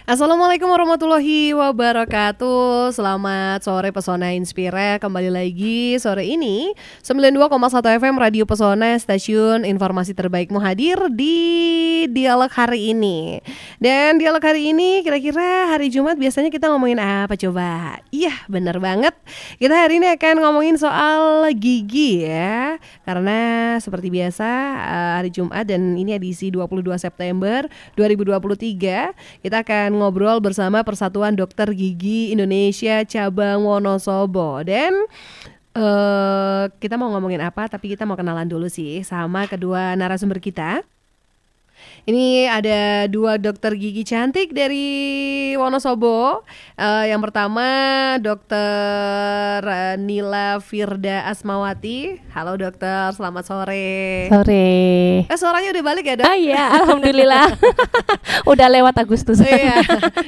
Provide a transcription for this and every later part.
Assalamualaikum warahmatullahi wabarakatuh. Selamat sore Pesona Inspire. Kembali lagi sore ini 92,1 FM Radio Pesona, stasiun informasi terbaikmu, hadir di dialog hari ini. Dan dialog hari ini kira-kira hari Jumat biasanya kita ngomongin apa coba? Iya, bener banget. Kita hari ini akan ngomongin soal gigi ya. Karena seperti biasa hari Jumat dan ini edisi 22 September 2023, kita akan ngobrol bersama Persatuan Dokter Gigi Indonesia Cabang Wonosobo. Dan kita mau ngomongin apa, tapi kita mau kenalan dulu sih sama kedua narasumber kita. Ini ada dua dokter gigi cantik dari Wonosobo. Yang pertama Dokter Nila Firda Asmawati. Halo dokter, selamat sore. Sore. Suaranya udah balik ya dok? Oh iya, alhamdulillah. Udah lewat Agustus. Iya.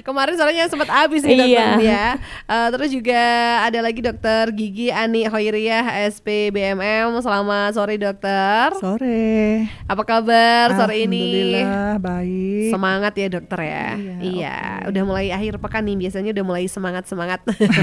Kemarin suaranya sempat habis nih dokter ya. Terus juga ada lagi Dokter Gigi Ani Hoiriyah SPBMM. Selamat sore dokter. Sore. Apa kabar sore ini? Alhamdulillah baik. Semangat ya dokter ya. Iya, okay. Udah mulai akhir pekan nih, biasanya udah mulai semangat.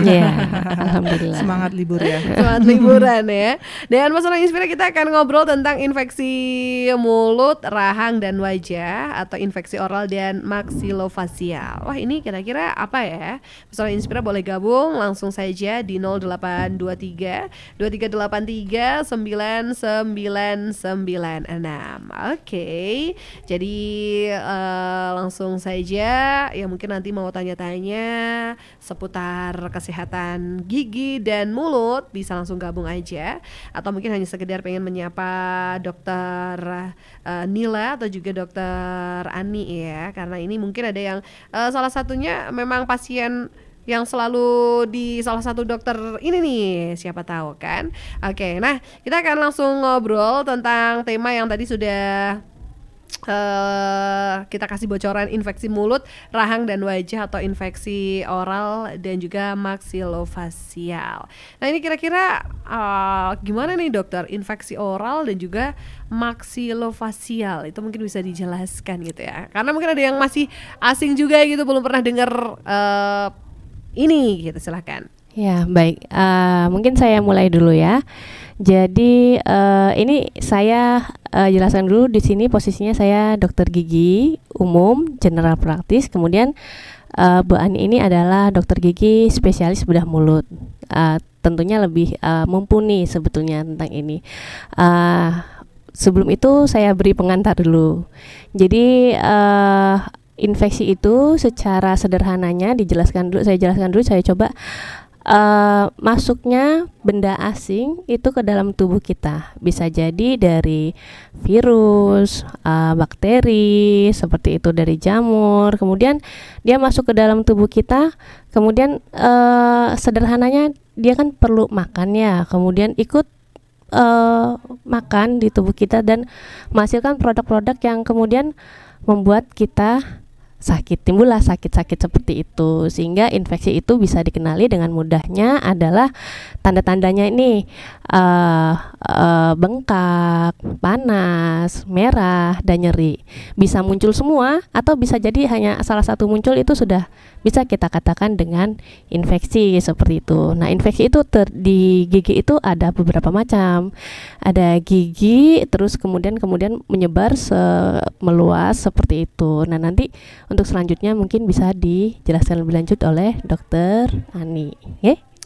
Iya, alhamdulillah. Semangat libur ya. Semangat liburan ya. Dan Pesona Inspire kita akan ngobrol tentang infeksi mulut, rahang dan wajah atau infeksi oral dan maxillofacial. Wah, ini kira-kira apa ya? Pesona Inspire boleh gabung langsung saja di 0823 2383 9996. Oke. Jadi langsung saja ya, mungkin nanti mau tanya-tanya seputar kesehatan gigi dan mulut bisa langsung gabung aja, atau mungkin hanya sekedar pengen menyapa dokter Nila atau juga dokter Ani ya, karena ini mungkin ada yang salah satunya memang pasien yang selalu di salah satu dokter ini nih, siapa tahu kan. Oke, nah kita akan langsung ngobrol tentang tema yang tadi sudah kita kasih bocoran, infeksi mulut, rahang dan wajah atau infeksi oral dan juga maxillofacial. Nah ini kira-kira gimana nih dokter, infeksi oral dan juga maxillofacial itu mungkin bisa dijelaskan gitu ya, karena mungkin ada yang masih asing juga gitu, belum pernah dengar ini gitu. Silahkan. Ya baik, mungkin saya mulai dulu ya. Jadi ini saya jelaskan dulu, di sini posisinya saya dokter gigi umum general praktis, kemudian Bu Ani ini adalah dokter gigi spesialis bedah mulut. Tentunya lebih mumpuni sebetulnya tentang ini. Sebelum itu saya beri pengantar dulu. Jadi infeksi itu secara sederhananya saya jelaskan dulu, saya coba masuknya benda asing itu ke dalam tubuh kita. Bisa jadi dari virus, bakteri, seperti itu dari jamur. Kemudian dia masuk ke dalam tubuh kita. Kemudian sederhananya dia kan perlu makan ya. Kemudian ikut makan di tubuh kita dan menghasilkan produk-produk yang kemudian membuat kita sakit, timbullah sakit-sakit seperti itu, sehingga infeksi itu bisa dikenali dengan mudahnya adalah tanda-tandanya ini bengkak, panas, merah, dan nyeri. Bisa muncul semua atau bisa jadi hanya salah satu muncul, itu sudah bisa kita katakan dengan infeksi seperti itu. Nah infeksi itu di gigi itu ada beberapa macam. Ada gigi terus kemudian menyebar meluas seperti itu. Nah nanti untuk selanjutnya mungkin bisa dijelaskan lebih lanjut oleh dokter Ani.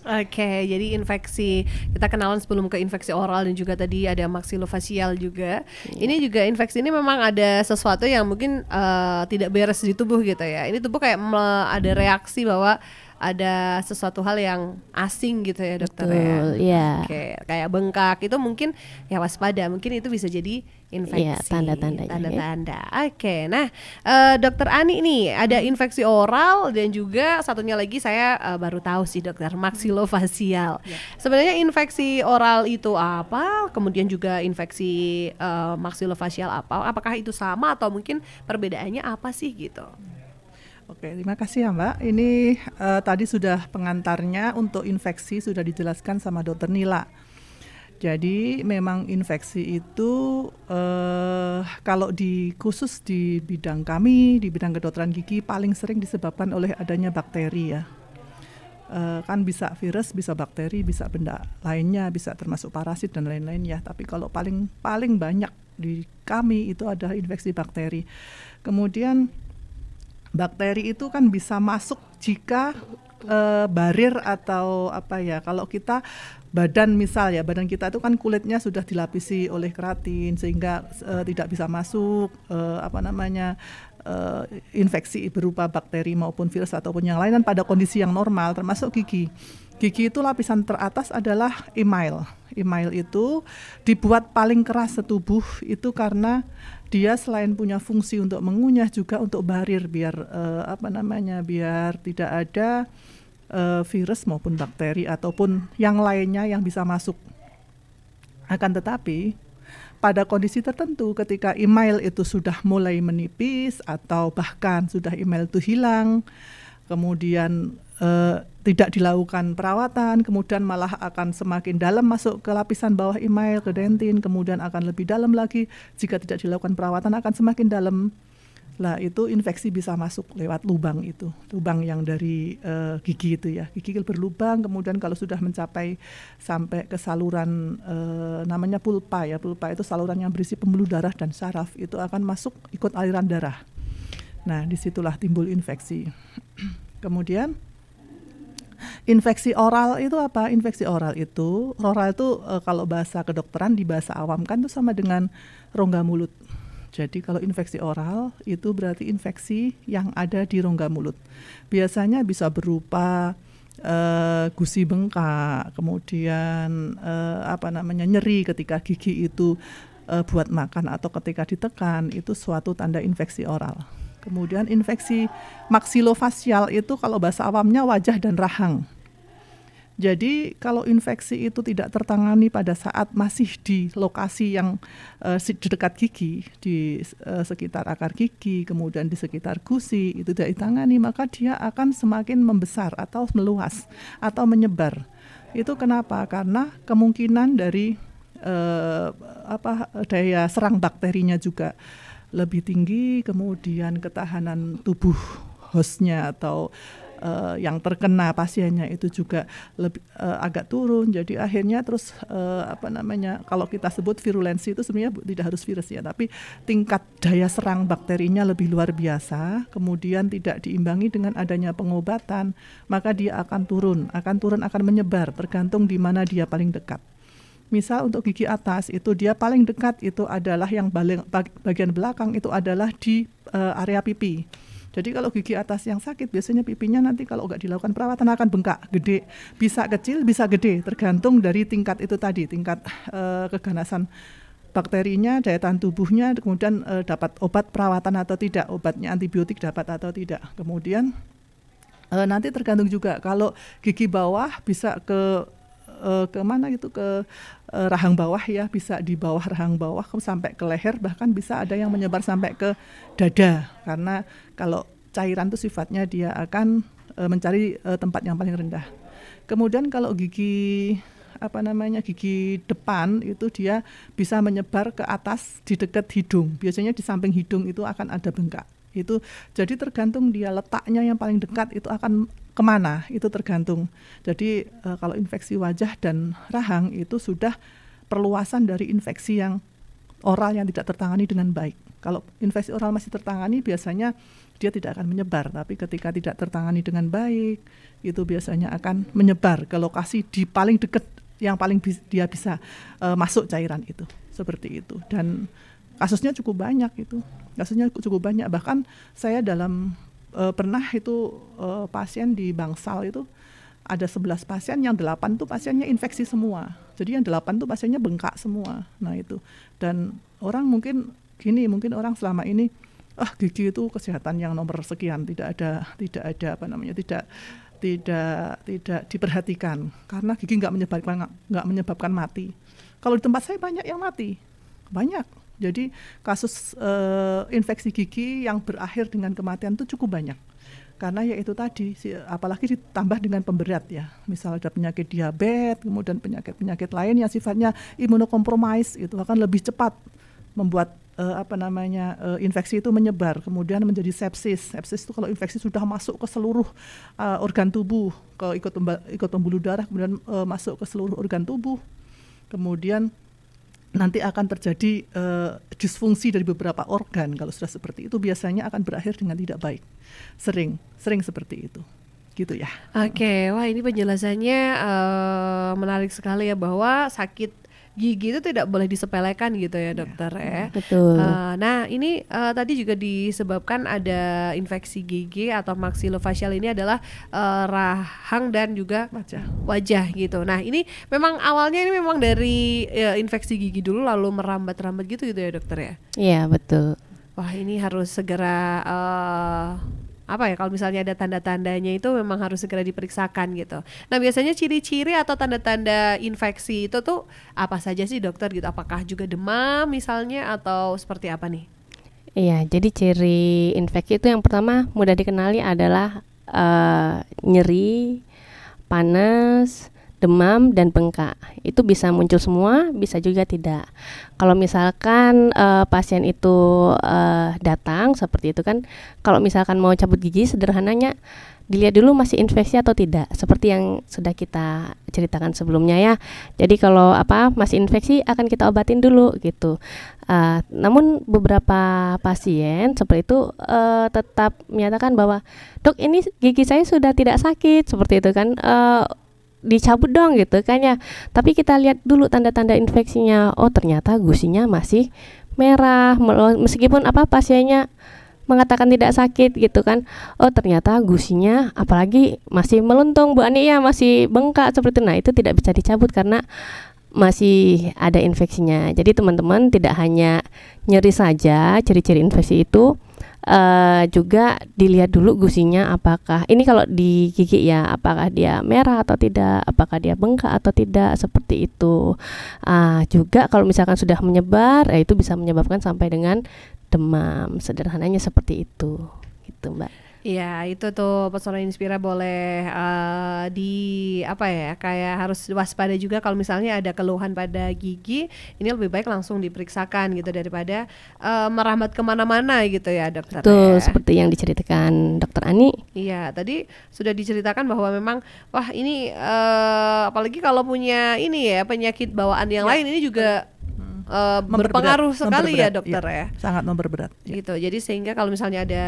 Oke, jadi infeksi, kita kenalan sebelum ke infeksi oral dan juga tadi ada maxillofacial juga. Ini juga infeksi ini memang ada sesuatu yang mungkin tidak beres di tubuh gitu ya. Ini tubuh kayak ada reaksi bahwa ada sesuatu hal yang asing gitu ya dokter. Betul, ya. Oke, kayak bengkak itu mungkin ya waspada, mungkin itu bisa jadi infeksi. Ya, tanda-tandanya. Tanda-tanda. Oke, nah dokter Ani nih ada infeksi oral dan juga satunya lagi saya baru tahu sih dokter, maxillofacial. Sebenarnya infeksi oral itu apa? Kemudian juga infeksi maxillofacial apa? Apakah itu sama atau mungkin perbedaannya apa sih gitu? Oke, terima kasih ya Mbak. Ini tadi sudah pengantarnya untuk infeksi sudah dijelaskan sama Dokter Nila. Jadi memang infeksi itu kalau khusus di bidang kami, di bidang kedokteran gigi paling sering disebabkan oleh adanya bakteri ya. Kan bisa virus, bisa bakteri, bisa benda lainnya, bisa termasuk parasit dan lain-lain ya. Tapi kalau paling banyak di kami itu adalah infeksi bakteri. Kemudian bakteri itu kan bisa masuk jika barir atau apa ya, kalau kita badan kita itu kan kulitnya sudah dilapisi oleh keratin sehingga tidak bisa masuk infeksi berupa bakteri maupun virus ataupun yang lain pada kondisi yang normal, termasuk gigi. Gigi itu lapisan teratas adalah email. Email itu dibuat paling keras setubuh itu karena dia selain punya fungsi untuk mengunyah juga untuk barir biar biar tidak ada virus maupun bakteri ataupun yang lainnya yang bisa masuk. Akan tetapi pada kondisi tertentu ketika email itu sudah mulai menipis atau bahkan sudah email itu hilang, kemudian tidak dilakukan perawatan, kemudian malah akan semakin dalam masuk ke lapisan bawah email, ke dentin, kemudian akan lebih dalam lagi jika tidak dilakukan perawatan akan semakin dalam. Lah itu infeksi bisa masuk lewat lubang itu, lubang yang dari gigi itu ya. Gigi berlubang, kemudian kalau sudah mencapai sampai ke saluran namanya pulpa ya. Pulpa itu saluran yang berisi pembuluh darah dan saraf, itu akan masuk ikut aliran darah. Nah, disitulah timbul infeksi. Kemudian infeksi oral itu apa? Infeksi oral itu kalau bahasa kedokteran di bahasa awam kan itu sama dengan rongga mulut. Jadi kalau infeksi oral itu berarti infeksi yang ada di rongga mulut. Biasanya bisa berupa gusi bengkak, kemudian nyeri ketika gigi itu buat makan atau ketika ditekan, itu suatu tanda infeksi oral. Kemudian infeksi maksilofasial itu kalau bahasa awamnya wajah dan rahang. Jadi kalau infeksi itu tidak tertangani pada saat masih di lokasi yang di dekat gigi, di sekitar akar gigi, kemudian di sekitar gusi, itu tidak ditangani, maka dia akan semakin membesar atau meluas atau menyebar. Itu kenapa? Karena kemungkinan dari daya serang bakterinya juga lebih tinggi, kemudian ketahanan tubuh hostnya atau yang terkena pasiennya itu juga lebih agak turun. Jadi akhirnya terus kalau kita sebut virulensi itu sebenarnya tidak harus virus ya, tapi tingkat daya serang bakterinya lebih luar biasa, kemudian tidak diimbangi dengan adanya pengobatan, maka dia akan akan menyebar tergantung di mana dia paling dekat. Misal untuk gigi atas itu dia paling dekat itu adalah yang bagian belakang itu adalah di area pipi. Jadi kalau gigi atas yang sakit biasanya pipinya nanti kalau nggak dilakukan perawatan akan bengkak, gede, bisa kecil, bisa gede, tergantung dari tingkat itu tadi, tingkat keganasan bakterinya, daya tahan tubuhnya, kemudian dapat obat perawatan atau tidak, obatnya antibiotik dapat atau tidak. Kemudian nanti tergantung juga kalau gigi bawah bisa ke mana gitu, ke rahang bawah ya, bisa di bawah rahang bawah sampai ke leher, bahkan bisa ada yang menyebar sampai ke dada, karena kalau cairan itu sifatnya dia akan mencari tempat yang paling rendah. Kemudian kalau gigi depan itu dia bisa menyebar ke atas di dekat hidung, biasanya di samping hidung itu akan ada bengkak. Itu jadi tergantung dia letaknya yang paling dekat itu akan kemana, itu tergantung. Jadi kalau infeksi wajah dan rahang itu sudah perluasan dari infeksi yang oral yang tidak tertangani dengan baik. Kalau infeksi oral masih tertangani biasanya dia tidak akan menyebar, tapi ketika tidak tertangani dengan baik itu biasanya akan menyebar ke lokasi di paling dekat yang paling dia bisa masuk cairan itu, seperti itu. Dan kasusnya cukup banyak itu. Bahkan saya pernah itu pasien di Bangsal itu ada 11 pasien, yang 8 tuh pasiennya infeksi semua. Jadi yang 8 tuh pasiennya bengkak semua. Nah itu. Dan orang mungkin orang selama ini gigi itu kesehatan yang nomor sekian, tidak ada tidak diperhatikan karena gigi nggak menyebabkan mati. Kalau di tempat saya banyak yang mati. Banyak Jadi kasus infeksi gigi yang berakhir dengan kematian itu cukup banyak. Karena ya itu tadi, apalagi ditambah dengan pemberat ya. Misal ada penyakit diabetes, kemudian penyakit-penyakit lain yang sifatnya imunokompromis, itu akan lebih cepat membuat infeksi itu menyebar, kemudian menjadi sepsis. Sepsis itu kalau infeksi sudah masuk ke seluruh organ tubuh, ke ikut pembuluh darah, kemudian masuk ke seluruh organ tubuh, kemudian nanti akan terjadi disfungsi dari beberapa organ. Kalau sudah seperti itu biasanya akan berakhir dengan tidak baik. Sering seperti itu. Gitu ya. Oke, wah ini penjelasannya menarik sekali ya, bahwa sakit gigi itu tidak boleh disepelekan gitu ya dokter ya. Betul. Nah ini tadi juga disebabkan ada infeksi gigi atau maksilofacial, ini adalah rahang dan juga wajah gitu. Nah ini memang awalnya ini memang dari infeksi gigi dulu lalu merambat-rambat gitu ya dokter ya. Iya betul. Wah ini harus segera kalau misalnya ada tanda-tandanya itu memang harus segera diperiksakan gitu. Nah biasanya ciri-ciri atau tanda-tanda infeksi itu tuh apa saja sih dokter gitu? Apakah juga demam misalnya atau seperti apa nih? Iya, jadi ciri infeksi itu yang pertama mudah dikenali adalah nyeri, panas, demam, dan bengkak. Itu bisa muncul semua, bisa juga tidak. Kalau misalkan pasien itu datang seperti itu kan, kalau misalkan mau cabut gigi, sederhananya dilihat dulu masih infeksi atau tidak, seperti yang sudah kita ceritakan sebelumnya ya. Jadi kalau masih infeksi akan kita obatin dulu gitu. Namun beberapa pasien seperti itu tetap menyatakan bahwa dok ini gigi saya sudah tidak sakit, seperti itu kan. Dicabut dong gitu kan ya. Tapi kita lihat dulu tanda-tanda infeksinya. Oh ternyata gusinya masih merah, meskipun pasiennya mengatakan tidak sakit gitu kan. Oh ternyata gusinya apalagi masih meluntung Bu Ani ya, masih bengkak seperti itu. Nah itu tidak bisa dicabut karena masih ada infeksinya. Jadi teman-teman tidak hanya nyeri saja, ciri-ciri infeksi itu juga dilihat dulu gusinya, apakah ini kalau di gigi ya, apakah dia merah atau tidak, apakah dia bengkak atau tidak, seperti itu. Juga kalau misalkan sudah menyebar, itu bisa menyebabkan sampai dengan demam, sederhananya seperti itu gitu Mbak. Iya itu tuh Pesona Inspira boleh kayak harus waspada juga kalau misalnya ada keluhan pada gigi, ini lebih baik langsung diperiksakan gitu daripada merambat kemana-mana gitu ya dokter. Betul, seperti yang diceritakan dokter Ani. Iya tadi sudah diceritakan bahwa memang wah ini apalagi kalau punya ini ya penyakit bawaan yang lain ini juga berpengaruh sekali ya dokter ya. Sangat memperberat. Gitu. Jadi sehingga kalau misalnya ada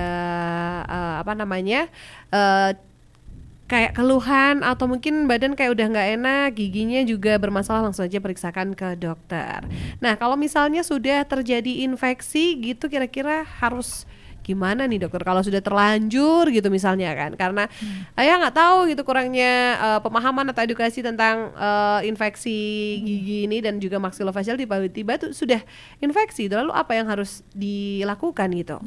kayak keluhan atau mungkin badan kayak udah nggak enak, giginya juga bermasalah, langsung aja periksakan ke dokter. Nah kalau misalnya sudah terjadi infeksi gitu, kira-kira harus gimana nih dokter kalau sudah terlanjur gitu misalnya kan, karena nggak tahu gitu kurangnya pemahaman atau edukasi tentang infeksi gigi ini dan juga maksilofacial, tiba-tiba tuh sudah infeksi, lalu apa yang harus dilakukan gitu?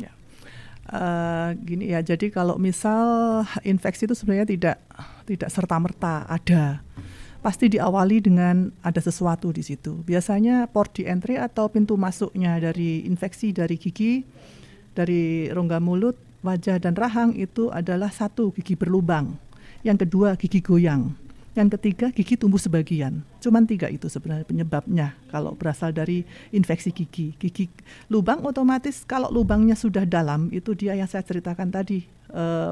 Gini ya, jadi kalau misal infeksi itu sebenarnya tidak serta-merta ada. Pasti diawali dengan ada sesuatu di situ. Biasanya port di entry atau pintu masuknya dari infeksi dari gigi, dari rongga mulut, wajah, dan rahang itu adalah satu, gigi berlubang. Yang kedua, gigi goyang. Yang ketiga, gigi tumbuh sebagian. Cuman 3 itu sebenarnya penyebabnya kalau berasal dari infeksi gigi. Gigi lubang otomatis kalau lubangnya sudah dalam, itu dia yang saya ceritakan tadi.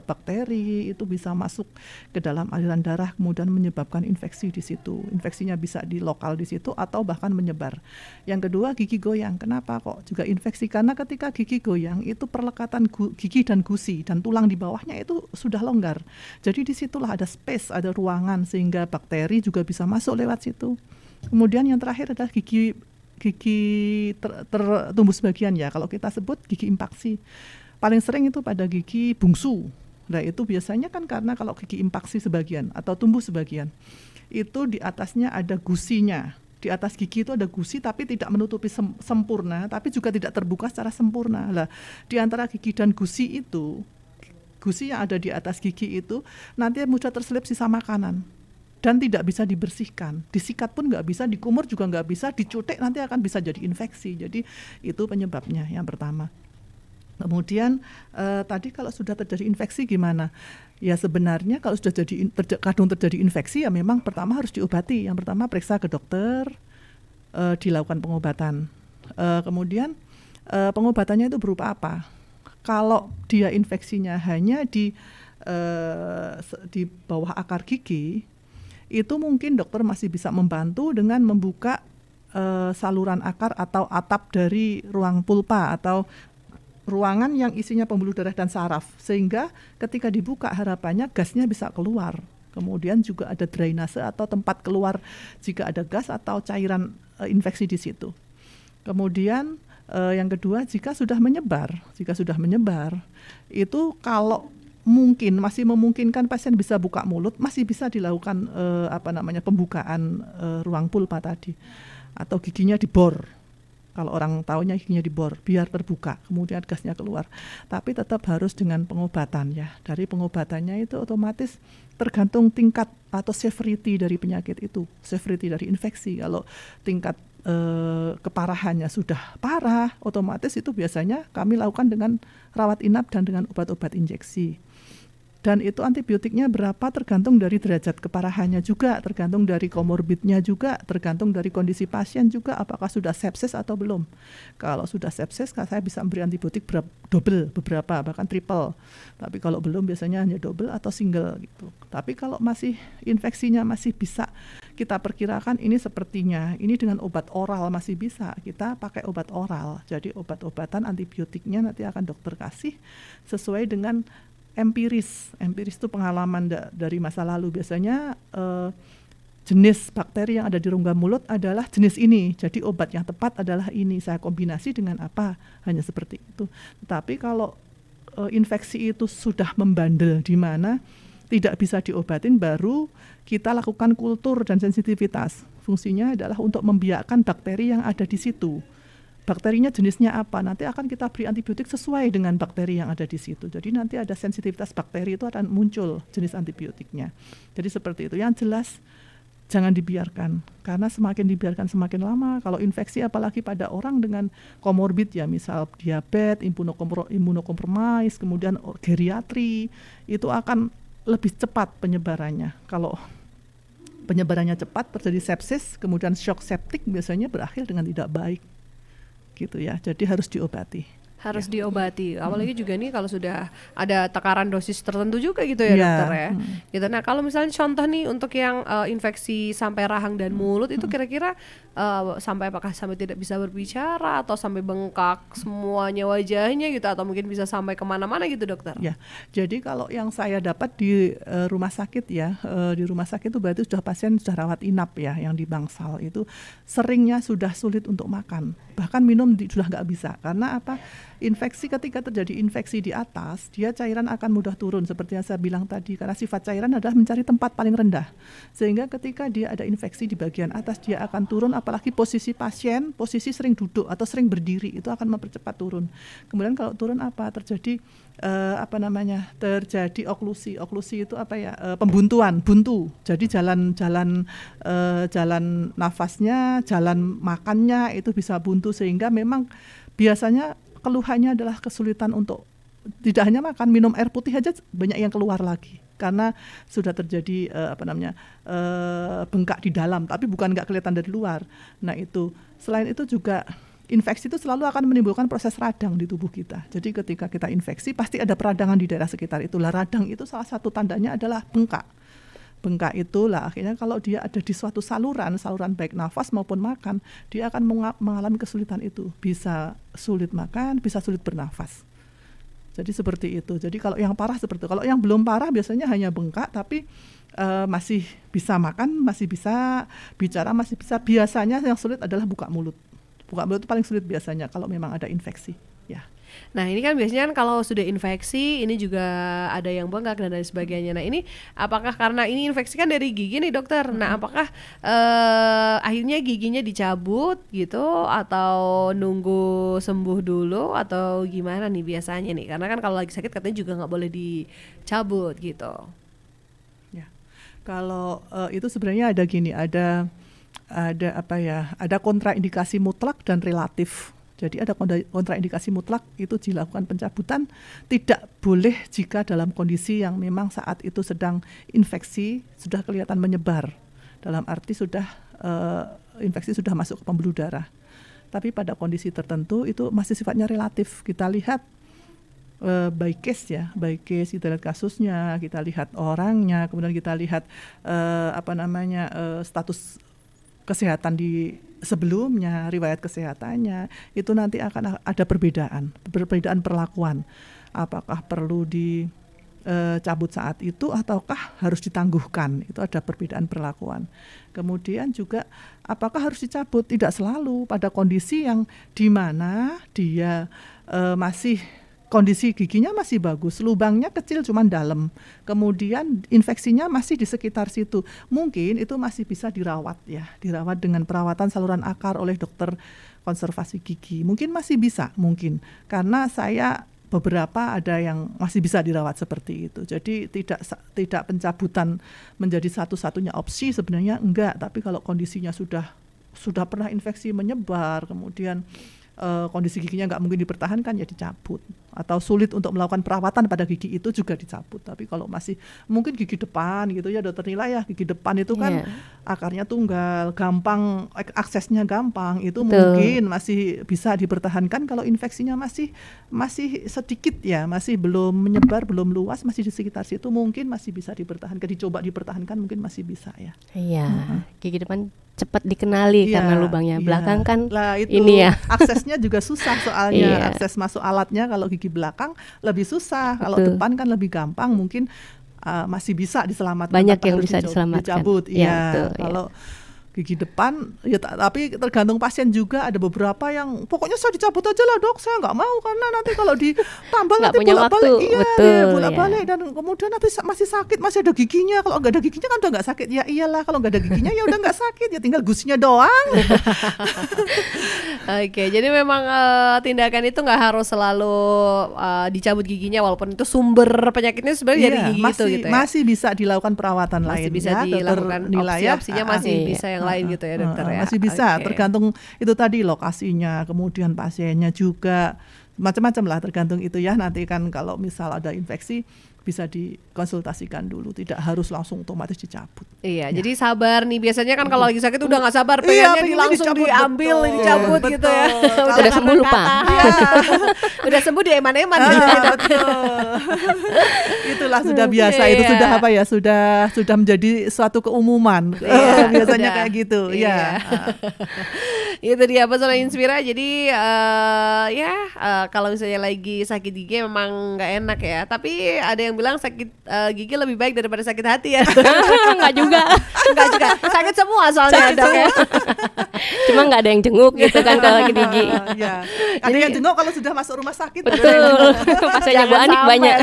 Bakteri itu bisa masuk ke dalam aliran darah, kemudian menyebabkan infeksi di situ. Infeksinya bisa di lokal di situ atau bahkan menyebar. Yang kedua, gigi goyang. Kenapa kok juga infeksi? Karena ketika gigi goyang itu perlekatan gigi dan gusi dan tulang di bawahnya itu sudah longgar. Jadi disitulah ada space, ada ruangan sehingga bakteri juga bisa masuk lewat situ. Kemudian yang terakhir adalah gigi tertumbuh sebagian ya. Kalau kita sebut gigi impaksi. Paling sering itu pada gigi bungsu. Nah itu biasanya kan karena kalau gigi impaksi sebagian atau tumbuh sebagian, itu di atasnya ada gusinya. Di atas gigi itu ada gusi tapi tidak menutupi sempurna, tapi juga tidak terbuka secara sempurna. Lah di antara gigi dan gusi itu, gusi yang ada di atas gigi itu nanti mudah terselip sisa makanan. dan tidak bisa dibersihkan. Disikat pun nggak bisa, dikumur juga nggak bisa, dicutek nanti akan bisa jadi infeksi. Jadi itu penyebabnya yang pertama. Kemudian tadi kalau sudah terjadi infeksi gimana? Ya sebenarnya kalau sudah kadung terjadi infeksi ya memang pertama harus diobati. Yang pertama periksa ke dokter, dilakukan pengobatan. Kemudian pengobatannya itu berupa apa? Kalau dia infeksinya hanya di bawah akar gigi, itu mungkin dokter masih bisa membantu dengan membuka saluran akar atau atap dari ruang pulpa atau ruangan yang isinya pembuluh darah dan saraf, sehingga ketika dibuka harapannya gasnya bisa keluar. Kemudian juga ada drainase atau tempat keluar jika ada gas atau cairan infeksi di situ. Kemudian yang kedua, jika sudah menyebar itu kalau mungkin masih memungkinkan pasien bisa buka mulut, masih bisa dilakukan pembukaan ruang pulpa tadi, atau giginya dibor. Kalau orang taunya giginya dibor biar terbuka, kemudian gasnya keluar. Tapi tetap harus dengan pengobatan ya. Dari pengobatannya itu otomatis tergantung tingkat atau severity dari penyakit itu, severity dari infeksi. Kalau tingkat keparahannya sudah parah, otomatis itu biasanya kami lakukan dengan rawat inap dan dengan obat-obat injeksi. Dan itu antibiotiknya berapa tergantung dari derajat keparahannya juga, tergantung dari komorbidnya juga, tergantung dari kondisi pasien juga, apakah sudah sepsis atau belum. Kalau sudah sepsis, saya bisa beri antibiotik double, beberapa, bahkan triple. Tapi kalau belum biasanya hanya double atau single gitu. Tapi kalau masih infeksinya masih bisa kita perkirakan ini sepertinya, ini dengan obat oral masih bisa, kita pakai obat oral. Jadi obat-obatan antibiotiknya nanti akan dokter kasih sesuai dengan empiris itu pengalaman dari masa lalu. Biasanya jenis bakteri yang ada di rongga mulut adalah jenis ini, jadi obat yang tepat adalah ini, saya kombinasi dengan apa, hanya seperti itu. Tetapi kalau infeksi itu sudah membandel di mana tidak bisa diobatin, baru kita lakukan kultur dan sensitivitas. Fungsinya adalah untuk membiakkan bakteri yang ada di situ. Bakterinya jenisnya apa, nanti akan kita beri antibiotik sesuai dengan bakteri yang ada di situ. Jadi nanti ada sensitivitas bakteri itu akan muncul jenis antibiotiknya. Jadi seperti itu. Yang jelas jangan dibiarkan, karena semakin dibiarkan semakin lama. Kalau infeksi apalagi pada orang dengan komorbid ya, misal diabetes, imunokompromis, kemudian geriatri, itu akan lebih cepat penyebarannya. Kalau penyebarannya cepat, terjadi sepsis, kemudian shock septik biasanya berakhir dengan tidak baik. Gitu ya, jadi harus diobati. Diobati, apalagi juga nih kalau sudah ada takaran dosis tertentu juga gitu ya dokter ya. Gitu. Nah kalau misalnya contoh nih untuk yang infeksi sampai rahang dan mulut itu kira-kira sampai tidak bisa berbicara atau sampai bengkak semuanya wajahnya gitu, atau mungkin bisa sampai kemana-mana gitu dokter? Ya, jadi kalau yang saya dapat di rumah sakit ya, di rumah sakit itu berarti sudah pasien sudah rawat inap ya, yang di bangsal itu seringnya sudah sulit untuk makan, bahkan minum sudah nggak bisa. Karena apa? Infeksi, ketika terjadi infeksi di atas, dia cairan akan mudah turun seperti yang saya bilang tadi, karena sifat cairan adalah mencari tempat paling rendah. Sehingga ketika dia ada infeksi di bagian atas, dia akan turun, apalagi posisi pasien, posisi sering duduk atau sering berdiri, itu akan mempercepat turun. Kemudian kalau turun apa? Terjadi terjadi oklusi. Oklusi itu apa ya? Pembuntuan, buntu. Jadi jalan nafasnya, jalan makannya itu bisa buntu, sehingga memang biasanya keluhannya adalah kesulitan untuk tidak hanya makan, minum air putih aja banyak yang keluar lagi karena sudah terjadi bengkak di dalam, tapi bukan nggak kelihatan dari luar. Nah itu, selain itu juga infeksi itu selalu akan menimbulkan proses radang di tubuh kita. Jadi ketika kita infeksi pasti ada peradangan di daerah sekitar itulah. Radang itu salah satu tandanya adalah bengkak. Bengkak itulah akhirnya kalau dia ada di suatu saluran baik nafas maupun makan, dia akan mengalami kesulitan itu. Bisa sulit makan, bisa sulit bernafas. Jadi seperti itu. Jadi kalau yang parah seperti itu. Kalau yang belum parah biasanya hanya bengkak, tapi masih bisa makan, masih bisa bicara, masih bisa. Biasanya yang sulit adalah buka mulut. Buka mulut itu paling sulit biasanya kalau memang ada infeksi. Ya. Nah ini kan biasanya kan kalau sudah infeksi ini juga ada yang bengkak dan lain sebagainya. Nah ini apakah karena ini infeksi kan dari gigi nih dokter? Nah apakah akhirnya giginya dicabut gitu atau nunggu sembuh dulu atau gimana nih biasanya nih? Karena kan kalau lagi sakit katanya juga nggak boleh dicabut gitu. Ya. Kalau itu sebenarnya ada gini, ada apa ya? Ada kontraindikasi mutlak dan relatif. Jadi ada kontraindikasi mutlak itu dilakukan pencabutan tidak boleh jika dalam kondisi yang memang saat itu sedang infeksi sudah kelihatan menyebar. Dalam arti sudah infeksi sudah masuk ke pembuluh darah. Tapi pada kondisi tertentu itu masih sifatnya relatif. Kita lihat by case ya, by case kita lihat kasusnya, kita lihat orangnya, kemudian kita lihat status kesehatan di sebelumnya, riwayat kesehatannya, itu nanti akan ada perbedaan perlakuan. Apakah perlu dicabut saat itu ataukah harus ditangguhkan? Itu ada perbedaan perlakuan. Kemudian juga apakah harus dicabut? Tidak selalu, pada kondisi yang di mana dia masih kondisi giginya masih bagus, lubangnya kecil cuman dalam, kemudian infeksinya masih di sekitar situ, mungkin itu masih bisa dirawat dengan perawatan saluran akar oleh dokter konservasi gigi, mungkin masih bisa, karena saya beberapa ada yang masih bisa dirawat seperti itu. Jadi tidak pencabutan menjadi satu-satunya opsi, sebenarnya enggak, tapi kalau kondisinya sudah pernah infeksi menyebar, kemudian kondisi giginya nggak mungkin dipertahankan, ya dicabut, atau sulit untuk melakukan perawatan pada gigi itu juga dicabut. Tapi kalau masih mungkin gigi depan gitu ya, dokter nilai ya, gigi depan itu kan akarnya tunggal, gampang, aksesnya gampang, itu mungkin masih bisa dipertahankan. Kalau infeksinya masih sedikit ya, masih belum menyebar, belum luas, masih di sekitar situ, mungkin masih bisa dipertahankan, dicoba dipertahankan, mungkin masih bisa ya. Iya, gigi depan cepat dikenali karena lubangnya. Belakang kan ini ya, aksesnya juga susah soalnya. Akses masuk alatnya kalau gigi belakang lebih susah. Kalau depan kan lebih gampang, mungkin masih bisa diselamatkan. Banyak yang bisa diselamatkan. Dicabut, kalau gigi depan ya, tapi tergantung pasien juga. Ada beberapa yang pokoknya saya dicabut aja lah dok, saya nggak mau karena nanti kalau ditambal nanti bolak-balik, bolak-balik, dan kemudian nanti masih sakit, masih ada giginya. Kalau nggak ada giginya kan udah nggak sakit. Ya iyalah, kalau nggak ada giginya ya udah nggak sakit, ya tinggal gusinya doang. Oke, jadi memang tindakan itu nggak harus selalu dicabut giginya, walaupun itu sumber penyakitnya sebenarnya dari gigi itu gitu ya. Masih bisa dilakukan perawatan lain, masih bisa dilakukan opsi-opsinya masih bisa yang lain gitu ya dokter ya. Masih bisa, tergantung itu tadi lokasinya, kemudian pasiennya juga, macam-macam lah, tergantung itu ya. Nanti kan kalau misal ada infeksi bisa dikonsultasikan dulu, tidak harus langsung otomatis dicabut. Iya, jadi sabar nih, biasanya kan kalau lagi sakit udah nggak sabar, pengennya langsung diambil, dicabut gitu ya. Udah sembuh lupa. Udah sembuh di eman-eman. Itulah sudah biasa, itu sudah apa ya, sudah menjadi suatu keumuman. Biasanya kayak gitu. Itu dia Pesona Inspira. Jadi kalau misalnya lagi sakit gigi memang nggak enak ya, tapi ada yang bilang sakit gigi lebih baik daripada sakit hati ya. Enggak juga. Sakit semua soalnya dok ya. Cuma nggak ada yang jenguk gitu kan kalau sakit gigi. Ada yang jenguk kalau sudah masuk rumah sakit. Betul. Pasiennya Bu Anik banyak.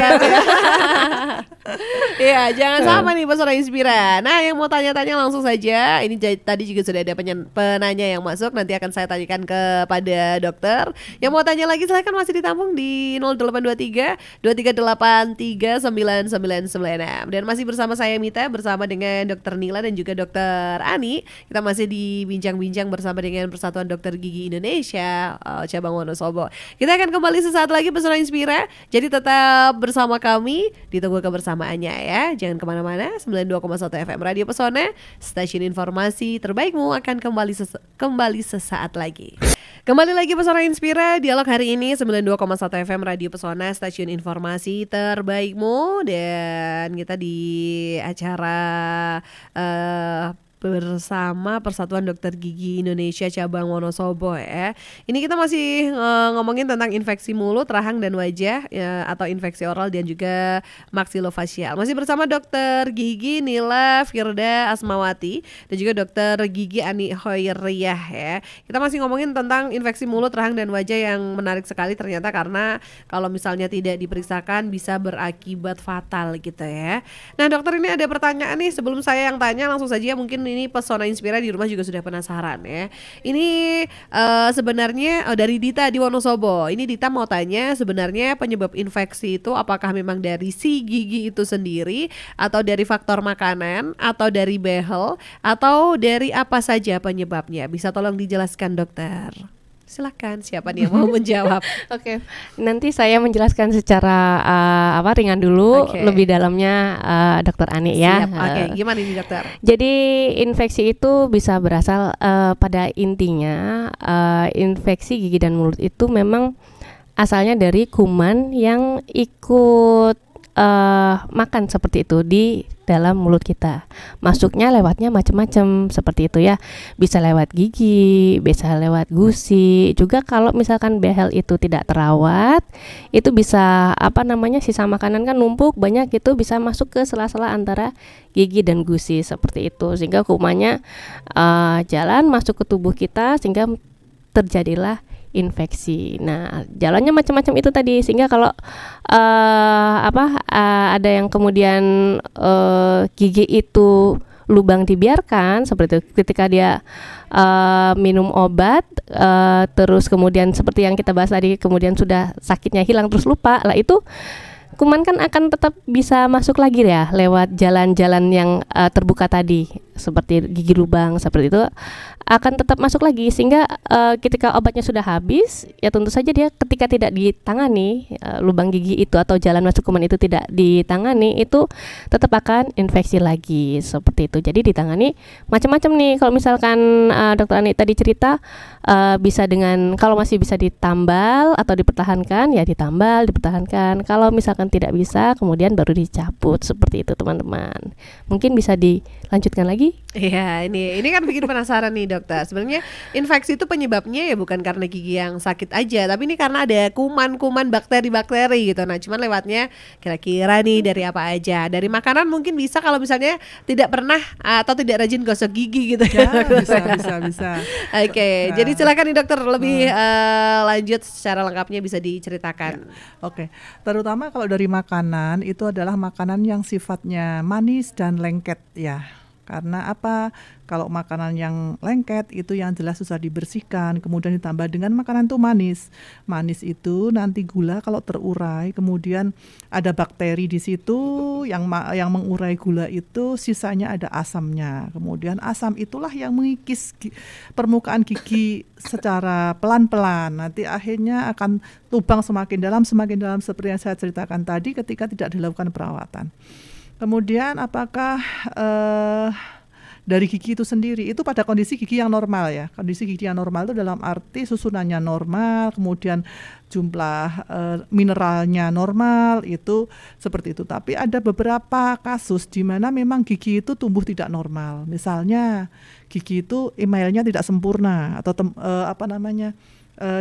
Iya, jangan sama nih Pesona Inspira. Nah, yang mau tanya-tanya langsung saja. Ini tadi juga sudah ada penanya yang masuk, nanti akan saya tanyakan kepada dokter. Yang mau tanya lagi silahkan masih ditampung di 0823 2383 9996. Dan masih bersama saya Mita, bersama dengan Dokter Nila dan juga Dokter Ani. Kita masih di bincang-bincang bersama dengan Persatuan Dokter Gigi Indonesia cabang Wonosobo. Kita akan kembali sesaat lagi Pesona Inspira. Jadi tetap bersama kami, ditunggu kebersamaannya ya. Jangan kemana-mana. 92,1 FM Radio Pesona, stasiun informasi terbaikmu akan kembali sesaat lagi. Kembali lagi Pesona Inspira, dialog hari ini 92,1 FM Radio Pesona, stasiun informasi terbaikmu. Dan kita di acara bersama Persatuan Dokter Gigi Indonesia cabang Wonosobo ya. Ini kita masih ngomongin tentang infeksi mulut, rahang dan wajah ya, atau infeksi oral dan juga maksilofacial. Masih bersama Dokter Gigi Nila Firda Asmawati dan juga Dokter Gigi Ani Hoiriyah ya. Kita masih ngomongin tentang infeksi mulut, rahang dan wajah yang menarik sekali ternyata, karena kalau misalnya tidak diperiksakan bisa berakibat fatal gitu ya. Nah dokter, ini ada pertanyaan nih, sebelum saya yang tanya langsung saja mungkin ini Pesona Inspira di rumah juga sudah penasaran ya. Ini sebenarnya dari Dita di Wonosobo. Ini Dita mau tanya, sebenarnya penyebab infeksi itu apakah memang dari si gigi itu sendiri, atau dari faktor makanan, atau dari behel, atau dari apa saja penyebabnya? Bisa tolong dijelaskan dokter? Silakan, siapa nih yang mau menjawab? Oke, nanti saya menjelaskan secara ringan dulu, lebih dalamnya Dokter Ani ya. Oke, gimana ini dokter? Jadi infeksi itu bisa berasal pada intinya infeksi gigi dan mulut itu memang asalnya dari kuman yang ikut makan seperti itu di dalam mulut kita. Masuknya lewatnya macam-macam seperti itu ya. Bisa lewat gigi, bisa lewat gusi. Juga kalau misalkan behel itu tidak terawat, itu bisa sisa makanan kan numpuk banyak, itu bisa masuk ke sela-sela antara gigi dan gusi seperti itu. Sehingga kumannya jalan masuk ke tubuh kita sehingga terjadilah infeksi. Nah, jalannya macam-macam itu tadi, sehingga kalau ada yang kemudian gigi itu lubang dibiarkan seperti itu, ketika dia minum obat terus kemudian seperti yang kita bahas tadi, kemudian sudah sakitnya hilang terus lupa lah, itu kuman kan akan tetap bisa masuk lagi ya lewat jalan-jalan yang terbuka tadi, seperti gigi lubang seperti itu akan tetap masuk lagi, sehingga ketika obatnya sudah habis ya tentu saja dia ketika tidak ditangani, lubang gigi itu atau jalan masuk kuman itu tidak ditangani, itu tetap akan infeksi lagi seperti itu. Jadi ditangani macam-macam nih. Kalau misalkan Dokter Ani tadi cerita bisa dengan, kalau masih bisa ditambal atau dipertahankan ya ditambal, dipertahankan. Kalau misalkan tidak bisa kemudian baru dicabut seperti itu teman-teman. Mungkin bisa dilanjutkan lagi? Iya, ini kan bikin penasaran nih dokter. Sebenarnya infeksi itu penyebabnya ya bukan karena gigi yang sakit aja, tapi ini karena ada kuman-kuman, bakteri-bakteri gitu. Nah, cuman lewatnya kira-kira nih dari apa aja? Dari makanan mungkin bisa, kalau misalnya tidak pernah atau tidak rajin gosok gigi gitu ya. Bisa. Oke, jadi silakan nih dokter, lebih lanjut secara lengkapnya bisa diceritakan. Oke, terutama kalau dari makanan itu adalah makanan yang sifatnya manis dan lengket ya. Karena apa? Kalau makanan yang lengket itu yang jelas susah dibersihkan, kemudian ditambah dengan makanan itu manis. Manis itu nanti gula kalau terurai, kemudian ada bakteri di situ yang mengurai gula itu, sisanya ada asamnya. Kemudian asam itulah yang mengikis permukaan gigi secara pelan-pelan. Nanti akhirnya akan lubang semakin dalam seperti yang saya ceritakan tadi ketika tidak dilakukan perawatan. Kemudian apakah dari gigi itu sendiri, itu pada kondisi gigi yang normal ya. Kondisi gigi yang normal itu dalam arti susunannya normal, kemudian jumlah mineralnya normal, itu seperti itu. Tapi ada beberapa kasus di mana memang gigi itu tumbuh tidak normal. Misalnya gigi itu emailnya tidak sempurna, atau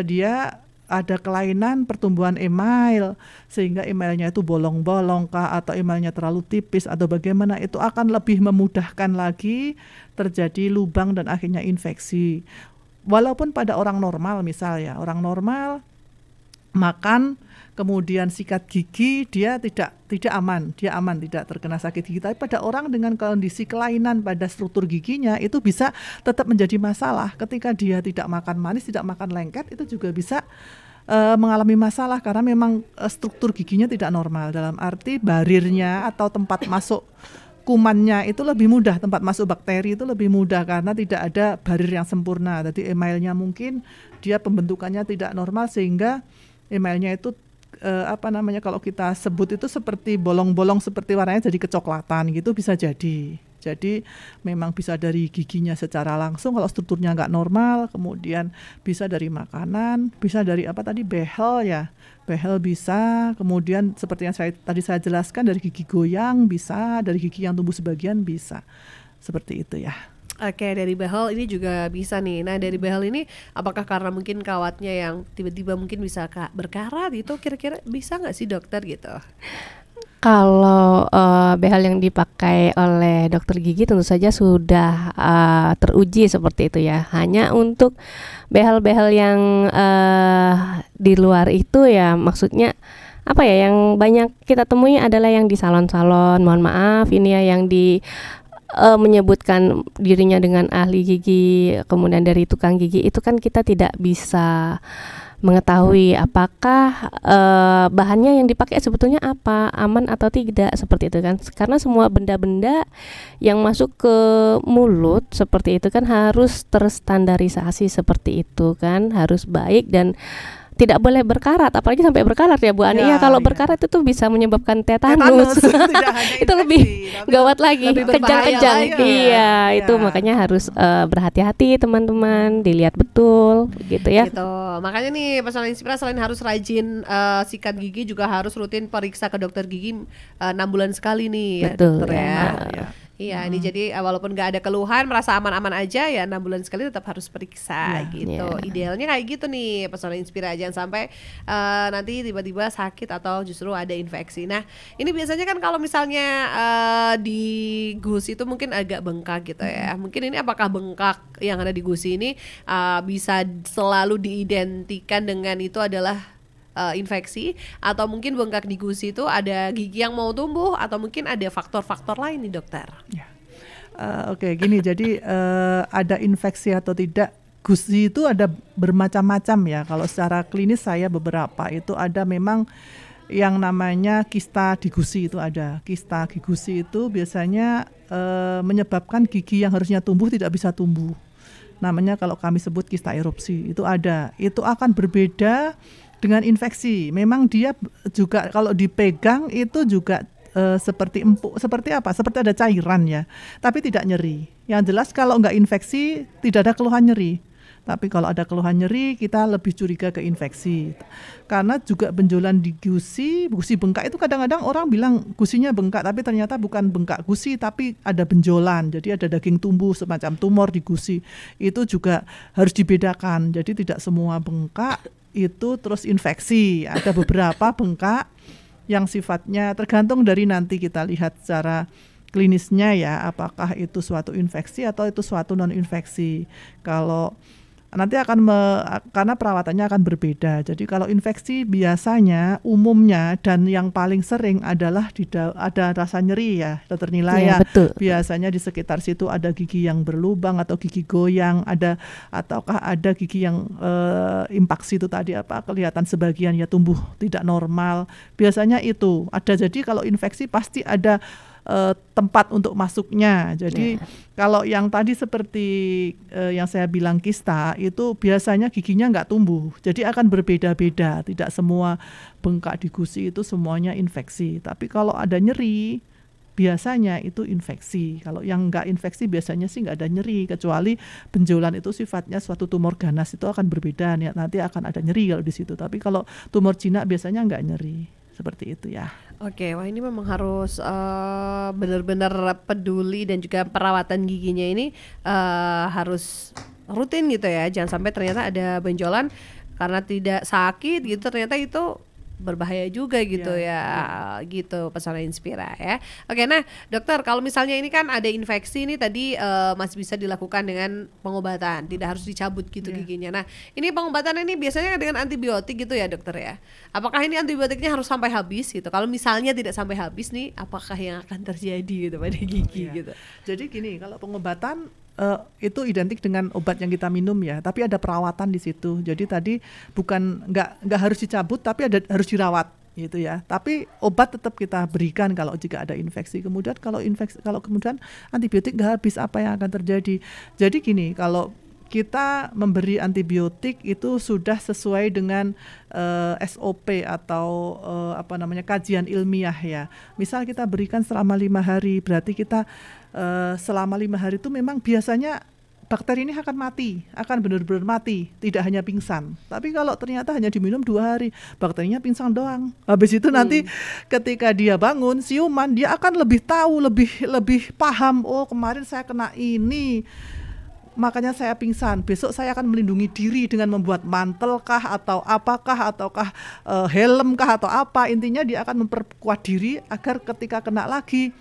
dia ada kelainan pertumbuhan email sehingga emailnya itu bolong-bolong kah, atau emailnya terlalu tipis atau bagaimana, itu akan lebih memudahkan lagi terjadi lubang dan akhirnya infeksi. Walaupun pada orang normal misalnya, orang normal makan kemudian sikat gigi, dia tidak aman, dia aman, tidak terkena sakit gigi. Tapi pada orang dengan kondisi kelainan pada struktur giginya itu bisa tetap menjadi masalah. Ketika dia tidak makan manis, tidak makan lengket, itu juga bisa mengalami masalah karena memang struktur giginya tidak normal. Dalam arti barirnya atau tempat masuk kumannya itu lebih mudah, tempat masuk bakteri itu lebih mudah karena tidak ada barir yang sempurna. Jadi emailnya mungkin dia pembentukannya tidak normal sehingga emailnya itu kalau kita sebut itu seperti bolong-bolong, seperti warnanya jadi kecoklatan gitu, bisa jadi. Jadi memang bisa dari giginya secara langsung kalau strukturnya nggak normal, kemudian bisa dari makanan, bisa dari behel ya, behel bisa, kemudian seperti yang tadi saya jelaskan dari gigi goyang bisa, dari gigi yang tumbuh sebagian bisa, seperti itu ya. Oke, dari behel ini juga bisa nih. Nah, dari behel ini apakah karena mungkin kawatnya yang tiba-tiba mungkin bisa berkarat gitu, kira-kira bisa nggak sih dokter gitu? Kalau behel yang dipakai oleh dokter gigi tentu saja sudah teruji seperti itu ya. Hanya untuk behel-behel yang di luar itu ya, maksudnya yang banyak kita temui adalah yang di salon-salon. Mohon maaf, ini ya yang di menyebutkan dirinya dengan ahli gigi, kemudian dari tukang gigi, itu kan kita tidak bisa mengetahui apakah bahannya yang dipakai sebetulnya apa, aman atau tidak, seperti itu kan. Karena semua benda-benda yang masuk ke mulut seperti itu kan harus terstandarisasi seperti itu kan, harus baik dan tidak boleh berkarat, apalagi sampai berkarat ya Bu Ani. Ya, kalau berkarat itu bisa menyebabkan tetanus. Itu lebih gawat lagi, kejang-kejang. Iya, itu makanya harus berhati-hati teman-teman, dilihat betul gitu ya. Gitu. Makanya nih personal inspirasi selain harus rajin sikat gigi, juga harus rutin periksa ke dokter gigi 6 bulan sekali nih. Betul, ya, dokter ya. Iya, ini jadi walaupun nggak ada keluhan, merasa aman-aman aja ya, 6 bulan sekali tetap harus periksa gitu. Idealnya kayak gitu nih personal inspirasi, jangan sampai nanti tiba-tiba sakit atau justru ada infeksi. Nah, ini biasanya kan kalau misalnya di gusi itu mungkin agak bengkak gitu ya. Mungkin ini apakah bengkak yang ada di gusi ini bisa selalu diidentikan dengan itu adalah infeksi, atau mungkin bengkak di gusi itu ada gigi yang mau tumbuh, atau mungkin ada faktor-faktor lain nih dokter? Ya. Oke, gini, jadi ada infeksi atau tidak gusi itu ada bermacam-macam ya. Kalau secara klinis saya beberapa itu ada memang yang namanya kista di gusi, itu ada kista di gusi, itu biasanya menyebabkan gigi yang harusnya tumbuh tidak bisa tumbuh. Namanya kalau kami sebut kista erupsi, itu ada. Itu akan berbeda dengan infeksi. Memang dia juga kalau dipegang itu juga seperti empuk, seperti apa? Seperti ada cairan ya, tapi tidak nyeri. Yang jelas kalau nggak infeksi tidak ada keluhan nyeri. Tapi kalau ada keluhan nyeri, kita lebih curiga ke infeksi. Karena juga benjolan di gusi bengkak itu kadang-kadang orang bilang gusinya bengkak, tapi ternyata bukan bengkak gusi, tapi ada benjolan. Jadi ada daging tumbuh semacam tumor di gusi. Itu juga harus dibedakan. Jadi tidak semua bengkak itu terus infeksi. Ada beberapa bengkak yang sifatnya tergantung dari nanti kita lihat secara klinisnya ya, apakah itu suatu infeksi atau itu suatu non-infeksi. Kalau nanti karena perawatannya akan berbeda. Jadi kalau infeksi biasanya umumnya dan yang paling sering adalah ada rasa nyeri ya, dokter Nila ya. Biasanya di sekitar situ ada gigi yang berlubang atau gigi goyang, ataukah ada gigi yang impaksi itu tadi kelihatan sebagian ya tumbuh tidak normal. Biasanya itu ada. Jadi kalau infeksi pasti ada tempat untuk masuknya. Jadi kalau yang tadi seperti yang saya bilang kista, itu biasanya giginya nggak tumbuh. Jadi akan berbeda-beda. Tidak semua bengkak di gusi itu semuanya infeksi. Tapi kalau ada nyeri, biasanya itu infeksi. Kalau yang nggak infeksi biasanya sih nggak ada nyeri, kecuali benjolan itu sifatnya suatu tumor ganas, itu akan berbeda. Nanti akan ada nyeri kalau di situ. Tapi kalau tumor jinak biasanya nggak nyeri. Seperti itu ya. Oke, wah ini memang harus benar-benar peduli, dan juga perawatan giginya ini harus rutin gitu ya. Jangan sampai ternyata ada benjolan karena tidak sakit gitu, ternyata itu berbahaya juga gitu gitu personal inspira ya. Oke, nah dokter, kalau misalnya ini kan ada infeksi ini tadi masih bisa dilakukan dengan pengobatan, tidak harus dicabut gitu giginya. Nah ini pengobatan ini biasanya dengan antibiotik gitu ya dokter ya. Apakah ini antibiotiknya harus sampai habis gitu? Kalau misalnya tidak sampai habis nih, apakah yang akan terjadi gitu pada gigi gitu? Jadi gini, kalau pengobatan itu identik dengan obat yang kita minum ya, tapi ada perawatan di situ. Jadi tadi bukan nggak harus dicabut, tapi harus dirawat gitu ya. Tapi obat tetap kita berikan kalau jika ada infeksi. Kemudian kalau kemudian antibiotik nggak habis, apa yang akan terjadi? Jadi gini, kalau kita memberi antibiotik itu sudah sesuai dengan SOP atau kajian ilmiah ya. Misal kita berikan selama 5 hari, berarti kita selama 5 hari itu memang biasanya bakteri ini akan mati, akan benar-benar mati, tidak hanya pingsan. Tapi kalau ternyata hanya diminum 2 hari, bakterinya pingsan doang. Habis itu nanti ketika dia bangun, siuman, dia akan lebih tahu, lebih paham, oh kemarin saya kena ini, makanya saya pingsan. Besok saya akan melindungi diri dengan membuat mantel kah atau apakah, ataukah helm kah atau apa. Intinya dia akan memperkuat diri agar ketika kena lagi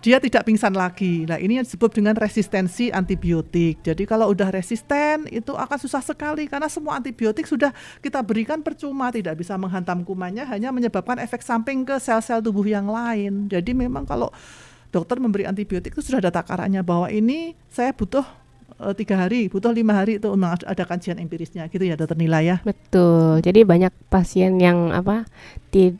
dia tidak pingsan lagi. Nah ini yang disebut dengan resistensi antibiotik. Jadi kalau udah resisten itu akan susah sekali, karena semua antibiotik sudah kita berikan percuma, tidak bisa menghantam kumannya, hanya menyebabkan efek samping ke sel-sel tubuh yang lain. Jadi memang kalau dokter memberi antibiotik itu sudah ada takarannya bahwa ini saya butuh 3 hari, butuh 5 hari, itu memang ada kajian empirisnya gitu ya dokter Nila ya. Betul. Jadi banyak pasien yang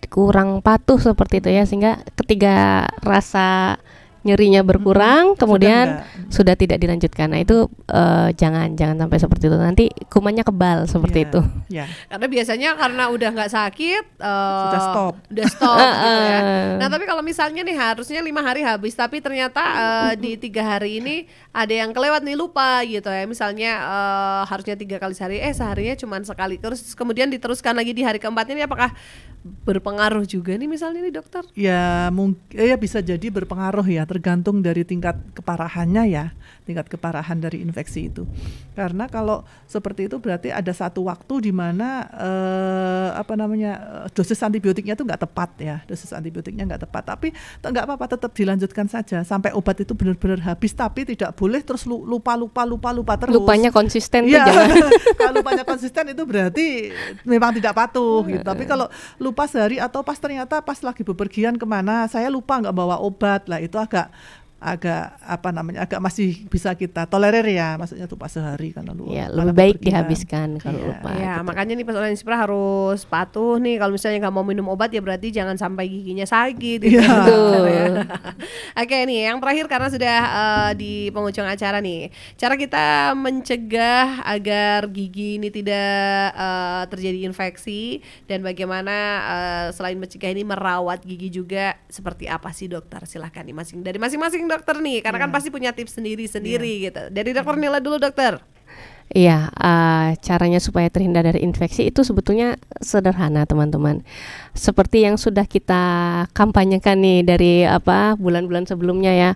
kurang patuh seperti itu ya, sehingga ketika rasa nyerinya berkurang kemudian sudah tidak dilanjutkan. Nah itu jangan sampai seperti itu, nanti kumannya kebal seperti itu. Karena biasanya karena udah nggak sakit sudah stop gitu ya. Nah tapi kalau misalnya nih harusnya 5 hari habis, tapi ternyata di 3 hari ini ada yang kelewat nih, lupa gitu ya, misalnya harusnya 3 kali sehari, seharinya cuma sekali, terus kemudian diteruskan lagi di hari keempat, ini apakah berpengaruh juga nih misalnya nih dokter? Ya bisa jadi berpengaruh ya, tergantung dari tingkat keparahannya ya, tingkat keparahan dari infeksi itu. Karena kalau seperti itu berarti ada satu waktu di mana dosis antibiotiknya itu nggak tepat ya, dosis antibiotiknya nggak tepat. Tapi nggak apa-apa, tetap dilanjutkan saja sampai obat itu benar-benar habis. Tapi tidak boleh terus lupa terus. Lupanya konsisten ya, tuh jangan. Kalau lupanya konsisten itu berarti memang tidak patuh gitu. Tapi kalau lupa sehari atau ternyata pas lagi bepergian kemana saya lupa nggak bawa obat, lah itu agak masih bisa kita tolerir ya, maksudnya lupa sehari karena lupa. Ya, lebih baik dihabiskan kalau lupa. Ya, makanya nih Pesona Inspira harus patuh nih, kalau misalnya nggak mau minum obat ya berarti jangan sampai giginya sakit gitu. Ya. Betul. Oke nih, yang terakhir karena sudah di penghujung acara nih, cara kita mencegah agar gigi ini tidak terjadi infeksi, dan bagaimana selain mencegah ini merawat gigi juga seperti apa sih dokter? Silahkan nih dari masing-masing dokter nih, karena kan pasti punya tips sendiri-sendiri gitu. Dari dokter Nila dulu dokter. Iya, caranya supaya terhindar dari infeksi itu sebetulnya sederhana teman-teman. Seperti yang sudah kita kampanyekan nih dari bulan-bulan sebelumnya ya.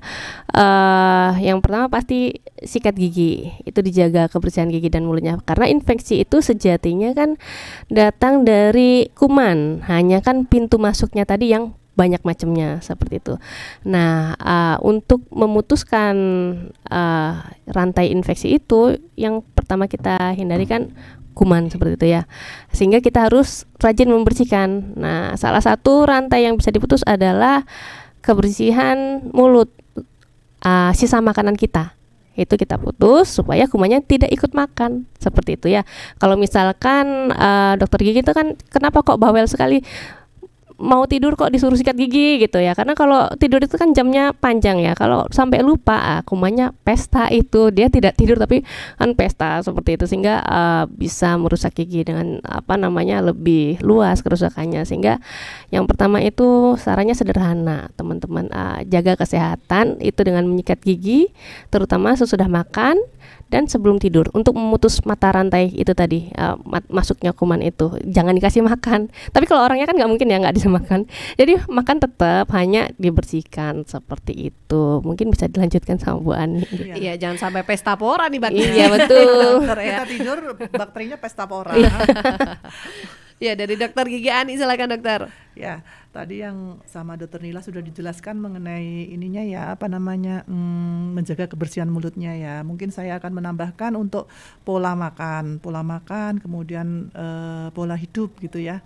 Yang pertama pasti sikat gigi, itu dijaga kebersihan gigi dan mulutnya. Karena infeksi itu sejatinya kan datang dari kuman, hanya kan pintu masuknya tadi yang banyak macamnya seperti itu. Nah, untuk memutuskan rantai infeksi itu, yang pertama kita hindari kan kuman seperti itu ya. Sehingga kita harus rajin membersihkan. Nah, salah satu rantai yang bisa diputus adalah kebersihan mulut, sisa makanan kita. Itu kita putus supaya kumannya tidak ikut makan seperti itu ya. Kalau misalkan dokter gigi itu kan kenapa kok bawel sekali, mau tidur kok disuruh sikat gigi gitu ya, karena kalau tidur itu kan jamnya panjang ya, kalau sampai lupa kumannya pesta, itu dia tidak tidur tapi kan pesta seperti itu, sehingga bisa merusak gigi dengan lebih luas kerusakannya. Sehingga yang pertama itu sarannya sederhana teman-teman, jaga kesehatan itu dengan menyikat gigi, terutama sesudah makan dan sebelum tidur, untuk memutus mata rantai itu tadi, masuknya kuman itu. Jangan dikasih makan, tapi kalau orangnya kan nggak mungkin ya nggak bisa makan, jadi makan tetap, hanya dibersihkan seperti itu. Mungkin bisa dilanjutkan sama Bu Ani. Iya, jangan sampai pesta pora nih bakteri. Iya betul. Kita tidur bakterinya pesta pora. Ya, dari dokter gigi Ani, silakan dokter. Ya, tadi yang sama dokter Nila sudah dijelaskan mengenai ininya ya, menjaga kebersihan mulutnya ya. Mungkin saya akan menambahkan untuk pola makan, kemudian pola hidup gitu ya.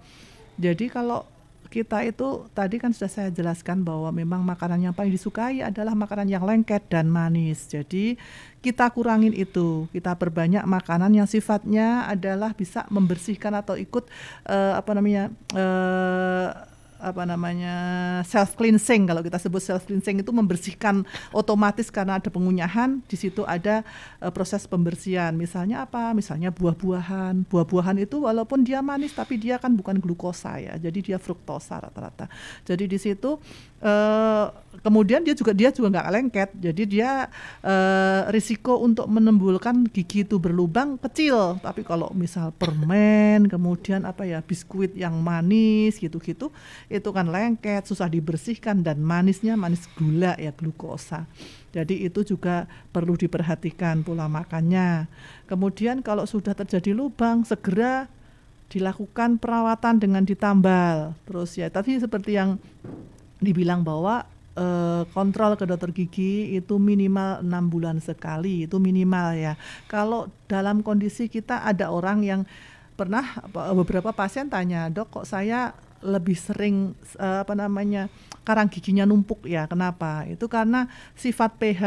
Jadi kalau kita itu tadi kan sudah saya jelaskan bahwa memang makanan yang paling disukai adalah makanan yang lengket dan manis. Jadi kita kurangin itu, kita perbanyak makanan yang sifatnya adalah bisa membersihkan atau ikut self cleansing. Kalau kita sebut self cleansing itu membersihkan otomatis karena ada pengunyahan, di situ ada proses pembersihan. Misalnya misalnya buah-buahan itu walaupun dia manis tapi dia kan bukan glukosa ya, jadi dia fruktosa rata-rata. Jadi di situ kemudian dia juga nggak lengket, jadi dia risiko untuk menimbulkan gigi itu berlubang kecil. Tapi kalau misal permen, kemudian biskuit yang manis gitu-gitu, itu kan lengket, susah dibersihkan, dan manisnya manis gula ya, glukosa. Jadi itu juga perlu diperhatikan pola makannya. Kemudian kalau sudah terjadi lubang, segera dilakukan perawatan dengan ditambal. Terus ya tadi seperti yang dibilang bahwa kontrol ke dokter gigi itu minimal 6 bulan sekali, itu minimal ya. Kalau dalam kondisi kita ada orang yang pernah, beberapa pasien tanya, dok kok saya lebih sering karang giginya numpuk ya. Kenapa? Itu karena sifat pH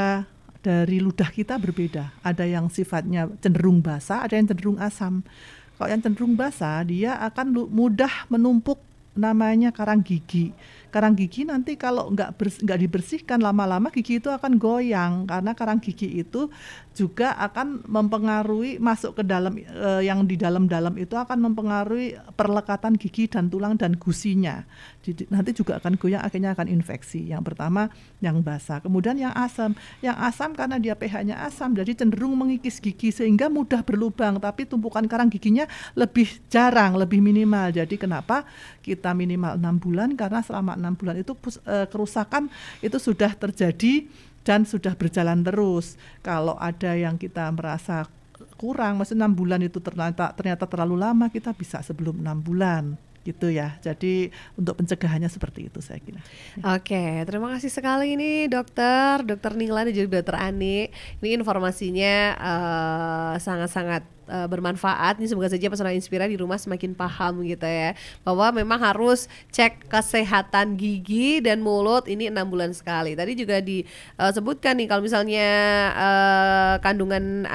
dari ludah kita berbeda. Ada yang sifatnya cenderung basa, ada yang cenderung asam. Kalau yang cenderung basa, dia akan mudah menumpuk namanya karang gigi. Karang gigi nanti kalau nggak dibersihkan lama-lama gigi itu akan goyang, karena karang gigi itu juga akan mempengaruhi masuk ke dalam yang di dalam-dalam itu akan mempengaruhi perlekatan gigi dan tulang dan gusinya. Jadi, nanti juga akan goyang, akhirnya akan infeksi. Yang pertama yang basah, kemudian yang asam. Yang asam karena dia pH-nya asam, jadi cenderung mengikis gigi sehingga mudah berlubang, tapi tumpukan karang giginya lebih jarang, lebih minimal. Jadi kenapa kita minimal 6 bulan? Karena selama 6 bulan itu kerusakan itu sudah terjadi dan sudah berjalan terus. Kalau ada yang kita merasa kurang, maksudnya 6 bulan itu ternyata terlalu lama, kita bisa sebelum 6 bulan gitu ya. Jadi untuk pencegahannya seperti itu saya kira. Oke, terima kasih sekali ini Dokter Nila dan juga Dokter Ani. Ini informasinya sangat-sangat bermanfaat. Ini semoga saja Pesona Inspira di rumah semakin paham gitu ya, bahwa memang harus cek kesehatan gigi dan mulut ini 6 bulan sekali. Tadi juga disebutkan nih kalau misalnya kandungan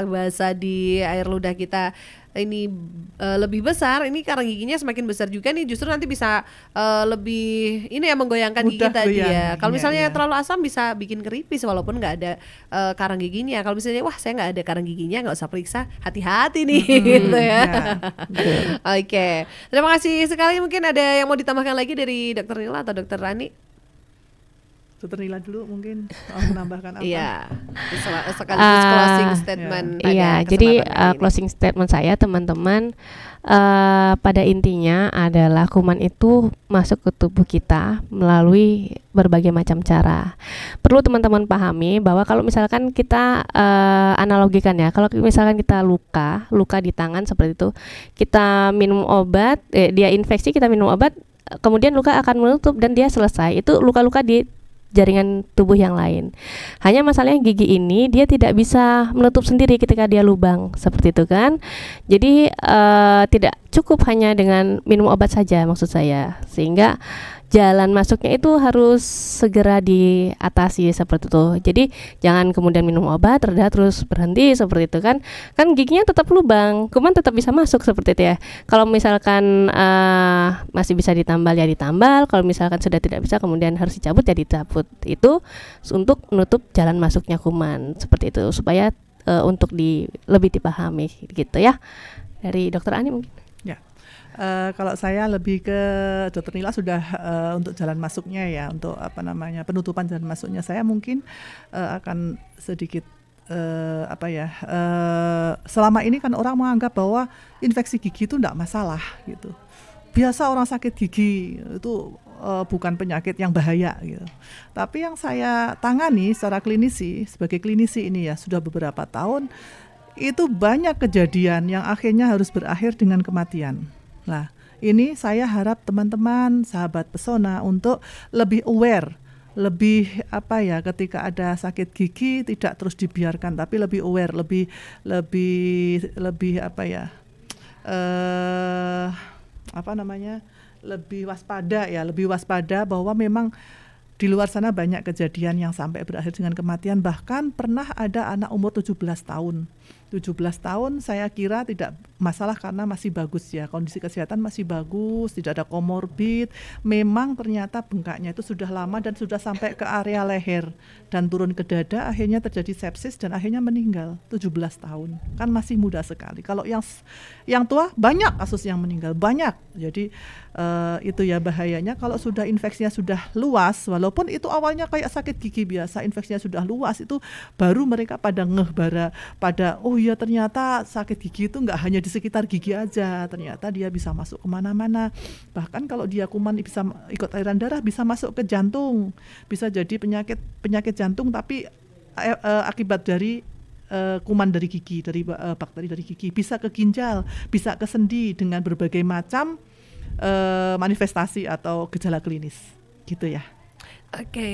basa di air ludah kita ini lebih besar, ini karang giginya semakin besar juga nih, justru nanti bisa lebih ini ya menggoyangkan gigi tadi ya. Kalau misalnya terlalu asam bisa bikin keripis walaupun nggak ada karang giginya. Kalau misalnya wah saya nggak ada karang giginya, nggak usah periksa, hati-hati nih gitu ya. Oke, terima kasih sekali. Mungkin ada yang mau ditambahkan lagi dari Dokter Nila atau Dokter Rani? Dokter Nila dulu mungkin menambahkan apa? Iya, sekaligus closing statement. Iya, jadi closing statement saya teman-teman pada intinya adalah kuman itu masuk ke tubuh kita melalui berbagai macam cara. Perlu teman-teman pahami bahwa kalau misalkan kita analogikan ya, kalau misalkan kita luka di tangan seperti itu, kita minum obat, dia infeksi, kita minum obat, kemudian luka akan menutup dan dia selesai. Itu luka-luka di jaringan tubuh yang lain. Hanya masalahnya gigi ini dia tidak bisa menutup sendiri ketika dia lubang seperti itu kan. Jadi tidak cukup hanya dengan minum obat saja maksud saya, sehingga jalan masuknya itu harus segera diatasi seperti itu. Jadi jangan kemudian minum obat reda terus berhenti seperti itu kan giginya tetap lubang, kuman tetap bisa masuk seperti itu ya. Kalau misalkan masih bisa ditambal ya ditambal, kalau misalkan sudah tidak bisa kemudian harus dicabut ya dicabut. Itu untuk menutup jalan masuknya kuman seperti itu, supaya untuk lebih dipahami gitu ya. Dari Dokter Ani mungkin. Ya. Kalau saya lebih ke Dokter Nila sudah untuk jalan masuknya ya, untuk penutupan jalan masuknya saya mungkin akan sedikit selama ini kan orang menganggap bahwa infeksi gigi itu tidak masalah gitu. Biasa orang sakit gigi itu bukan penyakit yang bahaya gitu. Tapi yang saya tangani secara klinisi, sebagai klinisi ini ya sudah beberapa tahun, itu banyak kejadian yang akhirnya harus berakhir dengan kematian. Nah, ini saya harap teman-teman, sahabat Pesona untuk lebih aware, lebih ketika ada sakit gigi tidak terus dibiarkan, tapi lebih aware, lebih lebih waspada bahwa memang di luar sana banyak kejadian yang sampai berakhir dengan kematian. Bahkan pernah ada anak umur 17 tahun. 17 tahun saya kira tidak masalah karena masih bagus ya, kondisi kesehatan masih bagus, tidak ada komorbid. Memang ternyata bengkaknya itu sudah lama dan sudah sampai ke area leher dan turun ke dada, akhirnya terjadi sepsis dan akhirnya meninggal. 17 tahun, kan masih muda sekali. Kalau yang tua banyak kasus yang meninggal, banyak. Jadi itu ya bahayanya kalau sudah infeksinya sudah luas, walaupun itu awalnya kayak sakit gigi biasa, infeksinya sudah luas, itu baru mereka pada pada oh iya ternyata sakit gigi itu nggak hanya di sekitar gigi aja, ternyata dia bisa masuk kemana-mana. Bahkan kalau dia kuman bisa ikut aliran darah, bisa masuk ke jantung, bisa jadi penyakit jantung tapi akibat dari kuman dari gigi, dari bakteri dari gigi, bisa ke ginjal, bisa ke sendi dengan berbagai macam manifestasi atau gejala klinis gitu ya. Oke.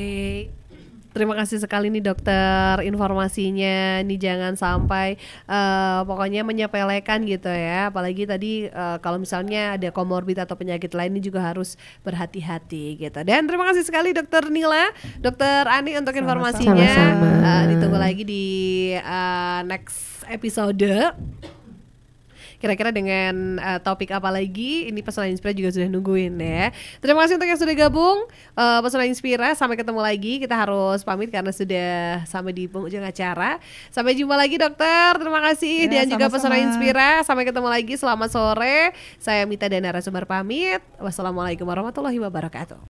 Terima kasih sekali nih dokter informasinya. Ini jangan sampai pokoknya menyepelekan gitu ya. Apalagi tadi kalau misalnya ada komorbid atau penyakit lain ini juga harus berhati-hati gitu. Dan terima kasih sekali dokter Nila, dokter Ani untuk informasinya. Sama-sama. Ditunggu lagi di next episode. Kira-kira dengan topik apa lagi? Ini Pesona Inspira juga sudah nungguin ya. Terima kasih untuk yang sudah gabung Pesona Inspira. Sampai ketemu lagi. Kita harus pamit karena sudah sampai di penghujung acara. Sampai jumpa lagi dokter. Terima kasih dan juga Pesona Inspira. Sampai ketemu lagi. Selamat sore. Saya Mita dan narasumber pamit. Wassalamualaikum warahmatullahi wabarakatuh.